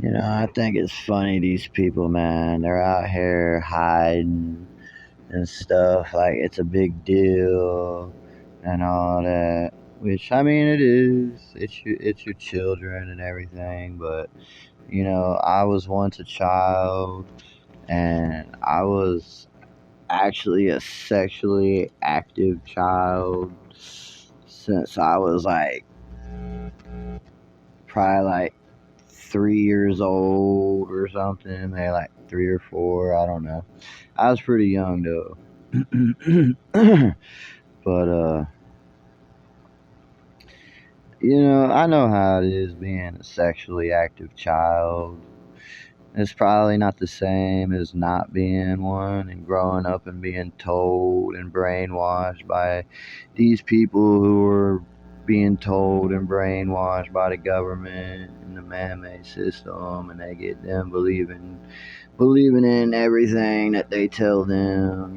I think it's funny these people, man. They're out here hiding and stuff like it's a big deal and all that. Which I mean, it is. It's your children and everything. But I was once a child, and I was actually a sexually active child since I was like probably like 3 years old or something, maybe like 3 or 4. I don't know. I was pretty young though. But I know how it is being a sexually active child. It's probably not the same as not being one and growing up and being told and brainwashed by these people who are being told and brainwashed by the government and the man-made system, and they get them believing in everything that they tell them,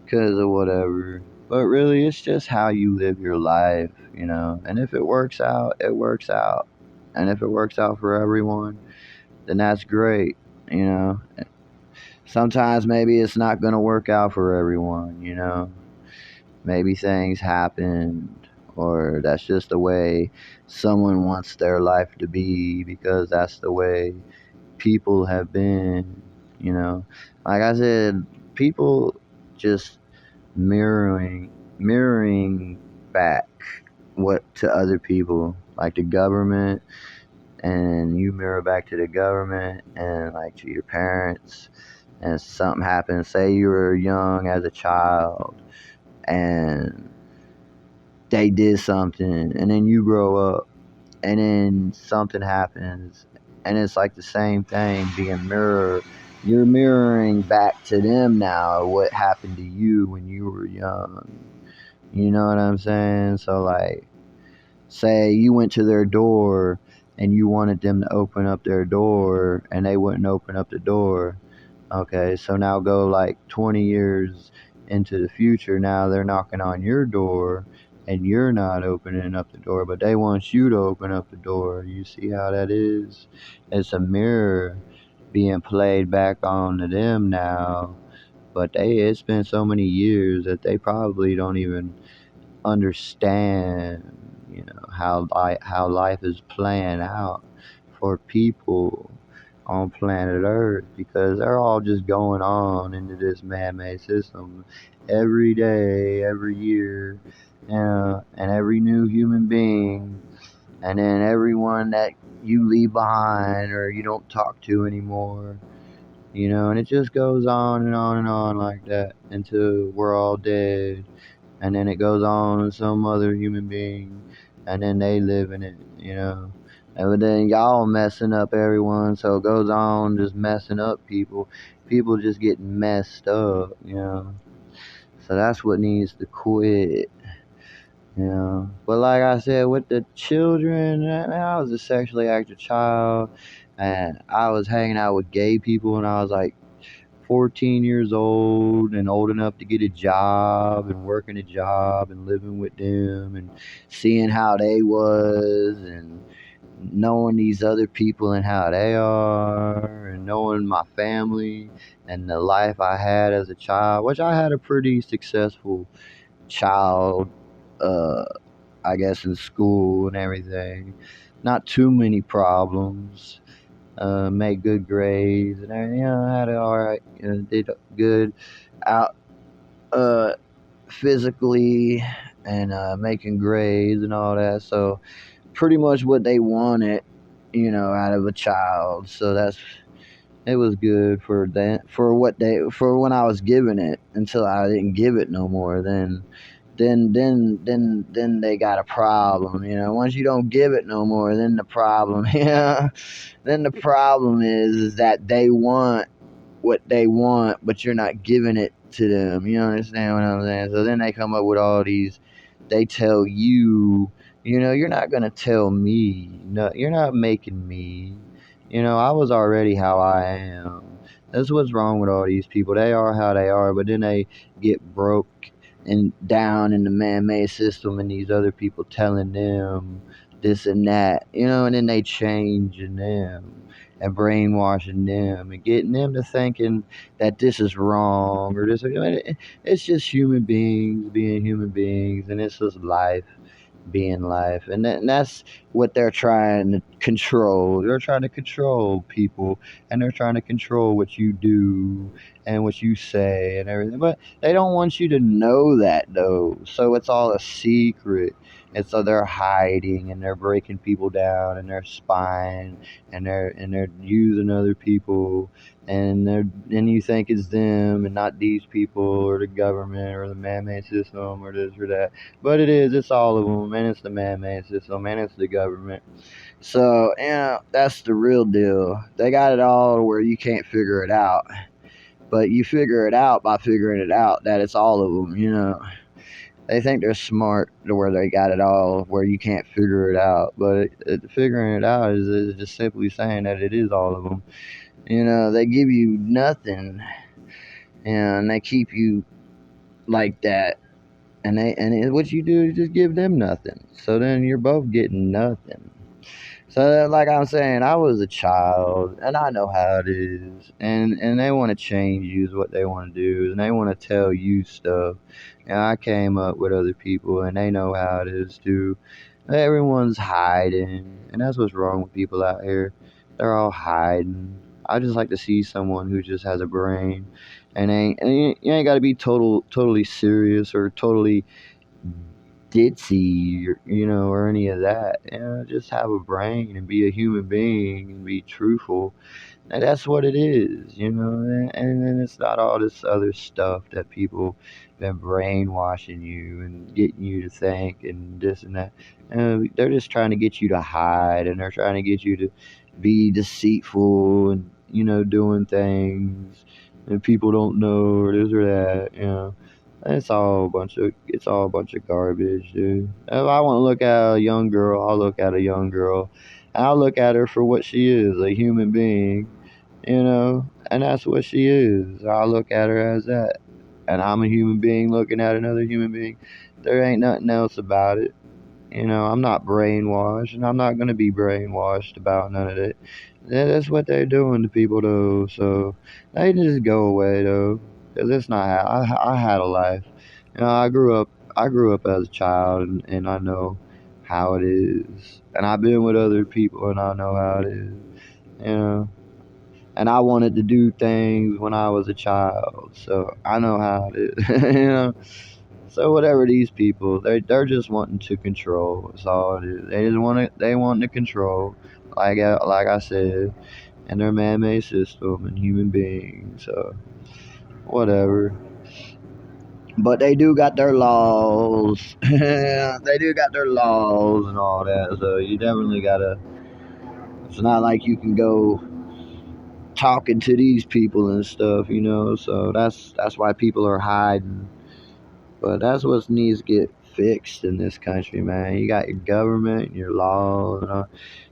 because of whatever. But really, it's just how you live your life. And if it works out, it works out. And if it works out for everyone, then that's great. You know, Sometimes maybe it's not going to work out for everyone. Maybe things happened, or that's just the way someone wants their life to be because that's the way people have been. Like I said, people just mirroring back what to other people, like the government, and you mirror back to the government and like to your parents, and something happens, say you were young as a child and they did something, and then you grow up and then something happens, and it's like the same thing being mirrored. You're mirroring back to them now what happened to you when you were young. You know what I'm saying? So like, say you went to their door and you wanted them to open up their door and they wouldn't open up the door. Okay, so now go like 20 years into the future. Now they're knocking on your door and you're not opening up the door, but they want you to open up the door. You see how that is? It's a mirror being played back onto them now. But it's been so many years that they probably don't even understand, how life is playing out for people on planet Earth, because they're all just going on into this man-made system every day, every year, and every new human being, and then everyone that you leave behind or you don't talk to anymore. And it just goes on and on and on like that until we're all dead, and then it goes on to some other human being, and then they live in it. And then y'all messing up everyone, so it goes on just messing up people. People just get messed up. So that's what needs to quit. But like I said, with the children, man, I was a sexually active child, and I was hanging out with gay people when I was like 14 years old and old enough to get a job and working a job and living with them and seeing how they was, and knowing these other people and how they are, and knowing my family and the life I had as a child, which I had a pretty successful child, uh, I guess, in school and everything. Not too many problems, made good grades, and I had it all right. Did good out, uh, physically, and making grades and all that. So pretty much what they wanted, out of a child. So it was good for that, for when I was giving it, until I didn't give it no more. Then they got a problem. Once you don't give it no more, then the problem, then the problem is that they want what they want, but you're not giving it to them. You understand what I'm saying? So then they come up with all these. They tell you, you're not gonna tell me. No, you're not making me. I was already how I am. That's what's wrong with all these people. They are how they are, but then they get broke and down in the man-made system, and these other people telling them this and that, and then they changing them and brainwashing them and getting them to thinking that this is wrong or this. It's just human beings being human beings, and it's just life being life, and that's what they're trying to control. They're trying to control people, and they're trying to control what you do and what you say and everything. But they don't want you to know that though, so it's all a secret. And so they're hiding and they're breaking people down and they're spying and they're using other people, and you think it's them and not these people or the government or the man-made system or this or that, but it's all of them, and it's the man-made system, and it's the government. So, that's the real deal. They got it all where you can't figure it out, but you figure it out by figuring it out that it's all of them. They think they're smart to where they got it all where you can't figure it out, but figuring it out is just simply saying that it is all of them. They give you nothing, and they keep you like that. What you do is just give them nothing. So then you're both getting nothing. So then, like I'm saying, I was a child and I know how it is. And they want to change you is what they want to do, and they want to tell you stuff. And I came up with other people and they know how it is too. Everyone's hiding, and that's what's wrong with people out here. They're all hiding. I just like to see someone who just has a brain, and you ain't got to be totally serious or totally ditzy, or any of that. Just have a brain and be a human being and be truthful. And that's what it is. And then it's not all this other stuff that people been brainwashing you and getting you to think and this and that. They're just trying to get you to hide, and they're trying to get you to be deceitful and doing things and people don't know or this or that. It's all a bunch of garbage, dude. If I want to look at a young girl, I'll look at a young girl, and I'll look at her for what she is, a human being, and that's what she is. I look at her as that, and I'm a human being looking at another human being. There ain't nothing else about it. I'm not brainwashed, and I'm not gonna be brainwashed about none of it. That's what they're doing to people, though. So they just go away, though, because it's not. I had a life. I grew up as a child, and I know how it is. And I've been with other people, and I know how it is. You know and I wanted to do things when I was a child, so I know how it is. So whatever these people, they're just wanting to control. That's all it is. They want to control, like I said, and their man-made system and human beings. So whatever. But they do got their laws. They do got their laws and all that. So you definitely gotta. It's not like you can go talking to these people and stuff. So that's why people are hiding. But that's what needs to get fixed in this country, man. You got your government and your laws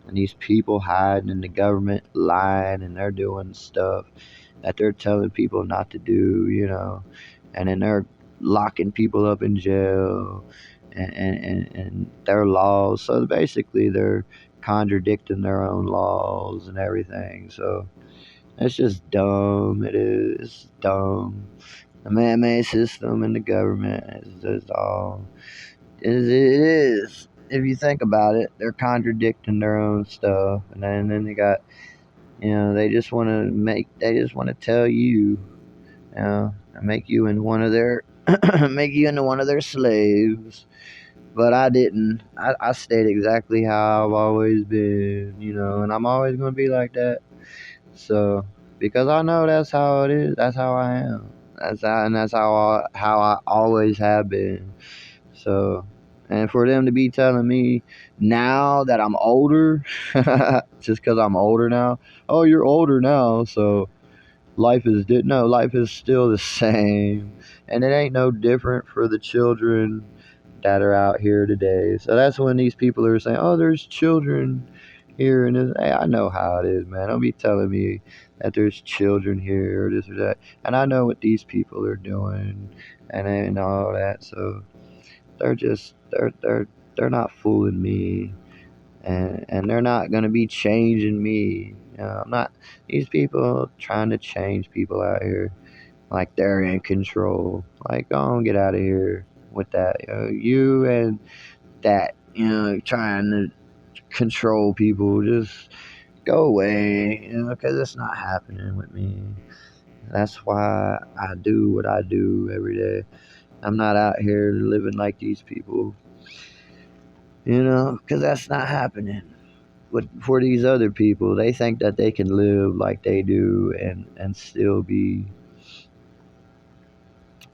and these people hiding in the government lying, and they're doing stuff that they're telling people not to do. And then they're locking people up in jail and their laws. So basically they're contradicting their own laws and everything. So it's just dumb. It is dumb. The man-made system and the government is just all. It is. If you think about it, they're contradicting their own stuff, and then they got. They just want to make. They just want to tell you. And make you in one of their. Make you into one of their slaves. But I didn't. I stayed exactly how I've always been. And I'm always gonna be like that. So, because I know that's how it is, that's how I am. That's how I always have been. So, and for them to be telling me now that I'm older, just because I'm older now, oh, you're older now, so life is still the same, and it ain't no different for the children that are out here today. So that's when these people are saying, "Oh, there's children here," and hey, I know how it is, man. Don't be telling me that there's children here or this or that, and I know what these people are doing and all that. So they're just they're not fooling me. and they're not gonna be changing me. I'm not these people trying to change people out here like they're in control. Like, go on, get out of here with that. You and that, trying to control people, just go away. Because it's not happening with me. That's why I do what I do every day. I'm not out here living like these people, because that's not happening. But for these other people, they think that they can live like they do and still be,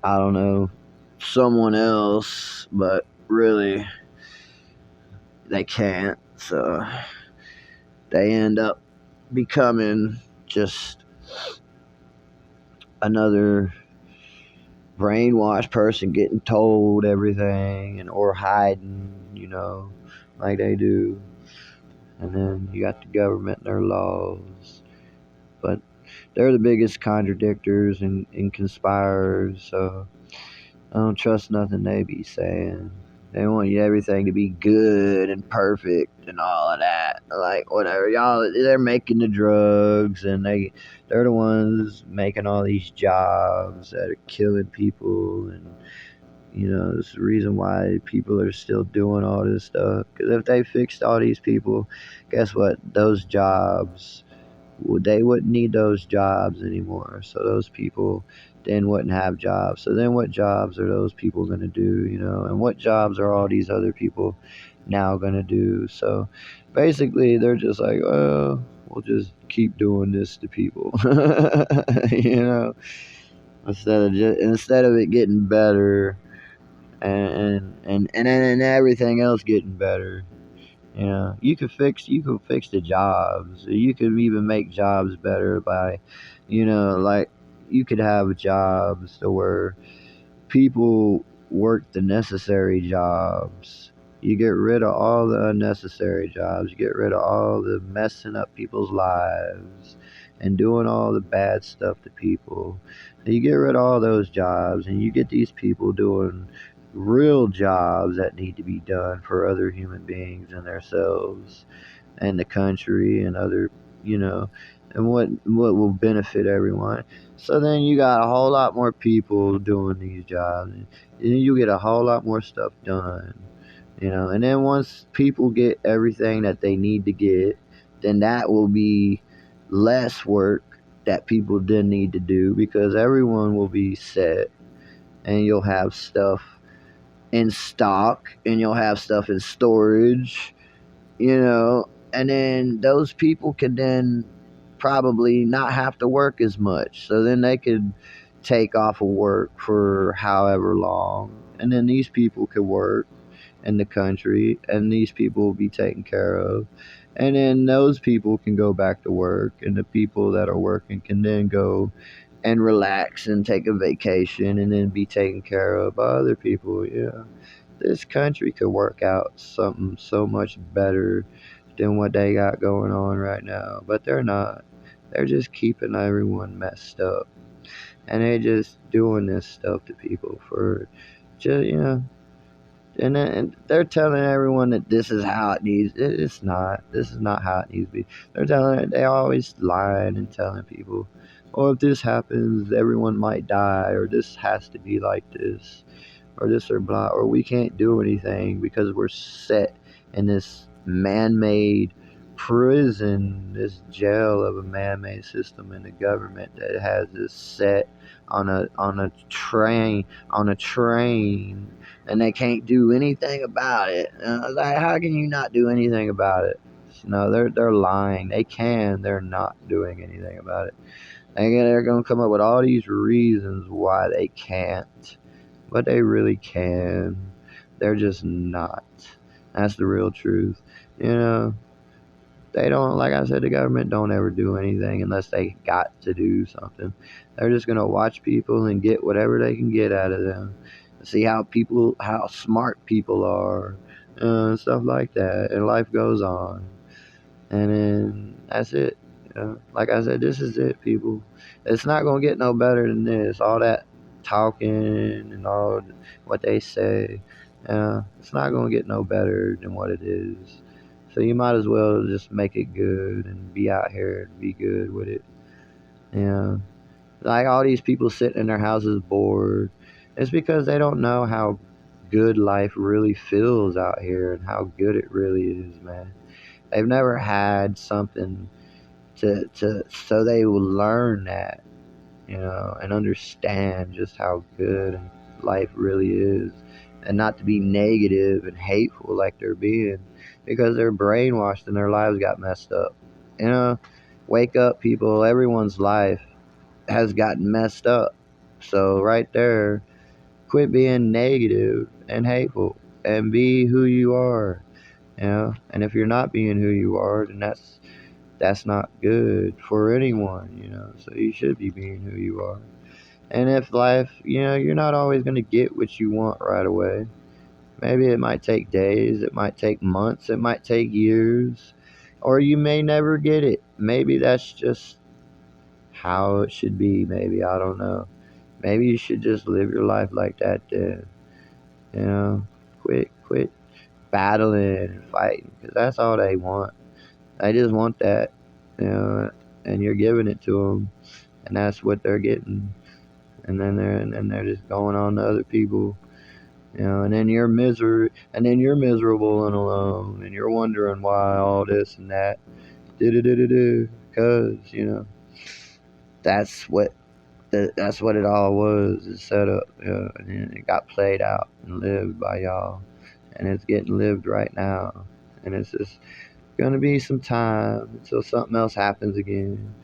I don't know, someone else, but really they can't. So they end up becoming just another brainwashed person getting told everything and or hiding, like they do. And then you got the government and their laws. But they're the biggest contradictors and conspirers, so I don't trust nothing they be saying. They want you everything to be good and perfect and all of that. Like whatever, y'all. They're making the drugs, and they're the ones making all these jobs that are killing people, and it's the reason why people are still doing all this stuff. Because if they fixed all these people, guess what? Those jobs, they wouldn't need those jobs anymore. So those people then wouldn't have jobs. So then what jobs are those people going to do, And what jobs are all these other people now going to do? So basically, they're just like, oh, we'll just keep doing this to people, instead of it getting better and everything else getting better. You could fix the jobs. You could even make jobs better by, like you could have jobs to where people work the necessary jobs. You get rid of all the unnecessary jobs. You get rid of all the messing up people's lives and doing all the bad stuff to people. You get rid of all those jobs and you get these people doing real jobs that need to be done for other human beings and themselves and the country and other, you know, and what will benefit everyone. So then you got a whole lot more people doing these jobs, and you get a whole lot more stuff done. And then once people get everything that they need to get, then that will be less work that people didn't need to do because everyone will be set, and you'll have stuff in stock, and you'll have stuff in storage, and then those people can then probably not have to work as much. So then they could take off of work for however long, and then these people could work in the country, and these people will be taken care of. And then those people can go back to work, and the people that are working can then go and relax and take a vacation and then be taken care of by other people. This country could work out something so much better than what they got going on right now. But they're not. They're just keeping everyone messed up. And they're just doing this stuff to people for just, and they're telling everyone that this is how it needs. It's not. This is not how it needs to be. They always lying and telling people, oh, if this happens, everyone might die, or this has to be like this, or this or blah, or we can't do anything because we're set in this man-made prison, this jail of a man-made system in the government that has us set on a train, and they can't do anything about it. Like, how can you not do anything about it? No, they're lying. They can. They're not doing anything about it. And again, they're gonna come up with all these reasons why they can't, but they really can. They're just not. That's the real truth. You know, they don't, like I said, the government don't ever do anything unless they got to do something. They're just going to watch people and get whatever they can get out of them. See how smart people are, and stuff like that. And life goes on. And then that's it. Like I said, this is it, people. It's not gonna get no better than this. All that talking and all what they say, it's not gonna get no better than what it is. So you might as well just make it good and be out here and be good with it. Yeah. Like all these people sitting in their houses bored. It's because they don't know how good life really feels out here and how good it really is, man. They've never had something to so they will learn that, and understand just how good life really is, and not to be negative and hateful like they're being, because they're brainwashed and their lives got messed up. You know, wake up, people. Everyone's life has gotten messed up. So right there, quit being negative and hateful and be who you are. And if you're not being who you are, then that's not good for anyone. So you should be being who you are. And if life, you're not always going to get what you want right away. Maybe it might take days, it might take months, it might take years, or you may never get it. Maybe that's just how it should be. Maybe, I don't know. Maybe you should just live your life like that then. You know, quit battling and fighting, because that's all they want. They just want that, you know, and you're giving it to them, and that's what they're getting. And then they're just going on to other people, and then you're miserable and alone, and you're wondering why all this and that, because that's what that's what it all was. It's set up, and then it got played out and lived by y'all, and it's getting lived right now, and it's just gonna be some time until something else happens again.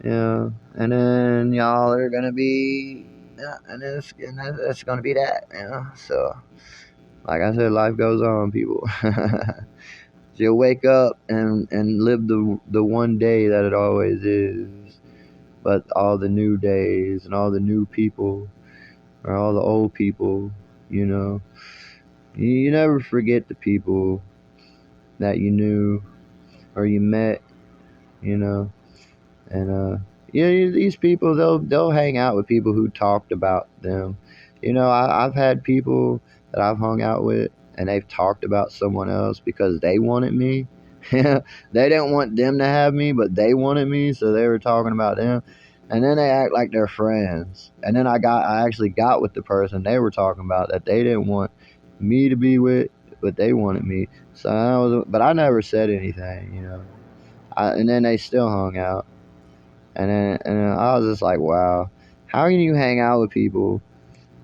And then y'all are gonna be, yeah, and that's gonna be that. So, like I said, life goes on, people. You'll wake up and live the one day that it always is, but all the new days and all the new people or all the old people, you know, you never forget the people that you knew or you met, you know. And these people, they'll hang out with people who talked about them. I've had people that I've hung out with, and they've talked about someone else because they wanted me. They didn't want them to have me, but they wanted me, so they were talking about them. And then they act like they're friends. And then I actually got with the person they were talking about that they didn't want me to be with, but they wanted me. But I never said anything. And then they still hung out. And then I was just like, wow, how can you hang out with people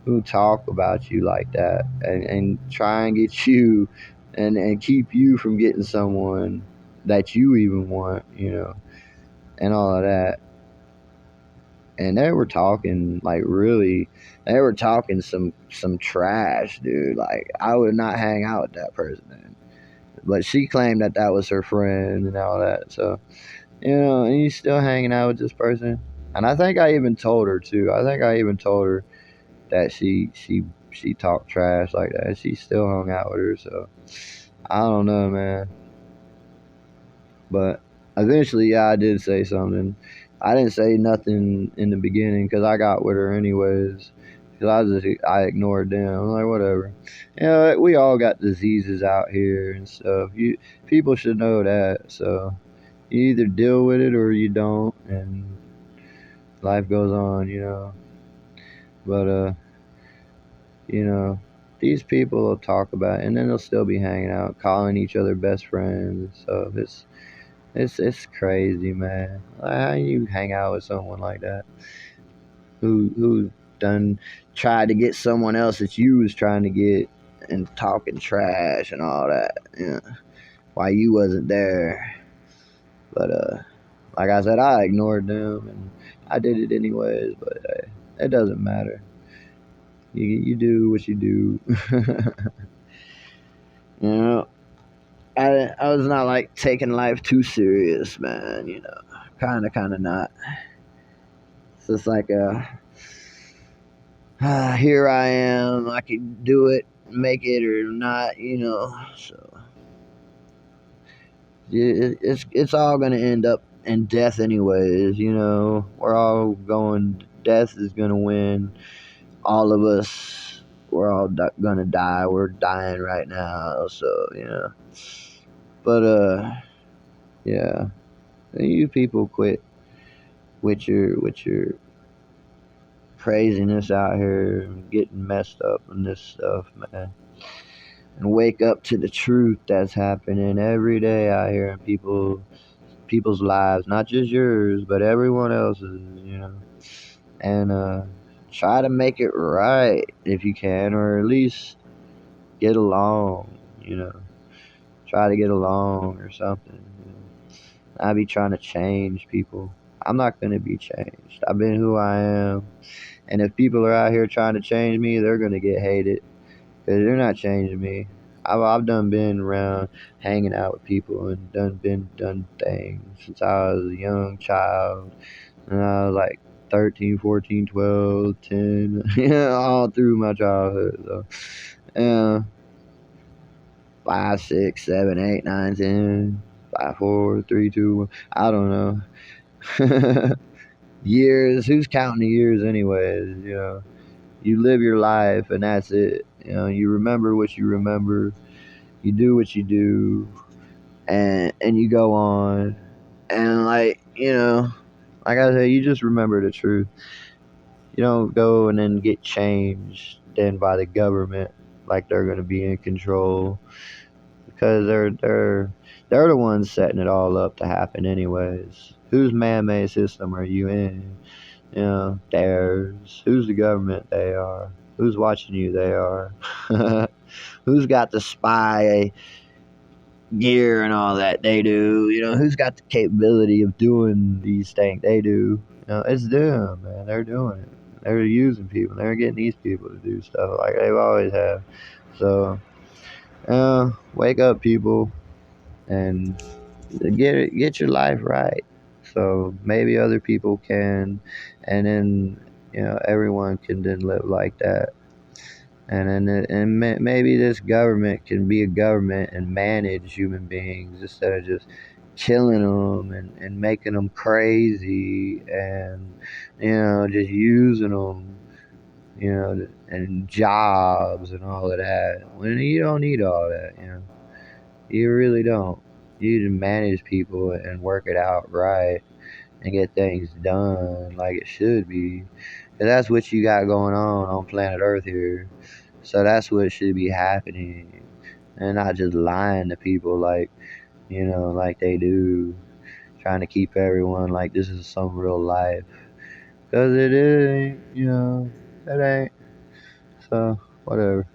who talk about you like that, and try and get you and keep you from getting someone that you even want, and all of that. And they were talking like really, they were talking some trash, dude. Like I would not hang out with that person, but she claimed that that was her friend and all that. So and you still hanging out with this person. And I think I even told her too. I think I even told her that she talked trash like that. She still hung out with her. So I don't know, man. But eventually, yeah, I did say something. I didn't say nothing in the beginning because I got with her anyways. Because I ignored them. I'm like, whatever. We all got diseases out here and stuff. People should know that. So you either deal with it or you don't, and life goes on. But you know, these people will talk about it, and then they'll still be hanging out, calling each other best friends. So it's crazy, man. Like, how you hang out with someone like that who done tried to get someone else that you was trying to get, and talking trash and all that, while you wasn't there. But like I said, I ignored them and I did it anyways. But it doesn't matter. You do what you do. you know, I was not like taking life too serious, man. Kind of not. It's just like here I am. I can do it, make it or not. So it's all gonna end up in death anyways. We're all going. Death is gonna win. All of us, we're all gonna die. We're dying right now. So But yeah, you people quit with your craziness out here and getting messed up and this stuff, man. And wake up to the truth that's happening every day out here in people's lives, not just yours, but everyone else's, And try to make it right if you can, or at least get along, you know. Try to get along or something. I be trying to change people. I'm not gonna be changed. I've been who I am, and if people are out here trying to change me, they're gonna get hated because they're not changing me. I've done been around hanging out with people and done things since I was a young child, and I was like 13, 14, 12, 10, all through my childhood. So, yeah, 5, 6, 7, 8, 9, 10, 5, 4, 3, 2, 1. I don't know. Years. Who's counting the years, anyways? You live your life, and that's it. You remember what you remember. You do what you do, and you go on. And like I said, you just remember the truth. You don't go and then get changed then by the government like they're gonna be in control, because they're the ones setting it all up to happen anyways. Whose man-made system are you in? Theirs. Who's the government? They are. Who's watching you? They are. Who's got the spy gear and all that? They do. Who's got the capability of doing these things? They do. It's them, man. They're doing it. They're using people. They're getting these people to do stuff like they've always have. So, wake up, people, and get your life right. So maybe other people can, and then everyone can then live like that. And then maybe this government can be a government and manage human beings instead of just killing them and making them crazy and just using them, and jobs and all of that. When you don't need all that, you really don't. You need to manage people and work it out right and get things done like it should be. 'Cause that's what you got going on planet Earth here. So that's what should be happening. And not just lying to people like they do. Trying to keep everyone like this is some real life. 'Cause it ain't, it ain't. So, whatever.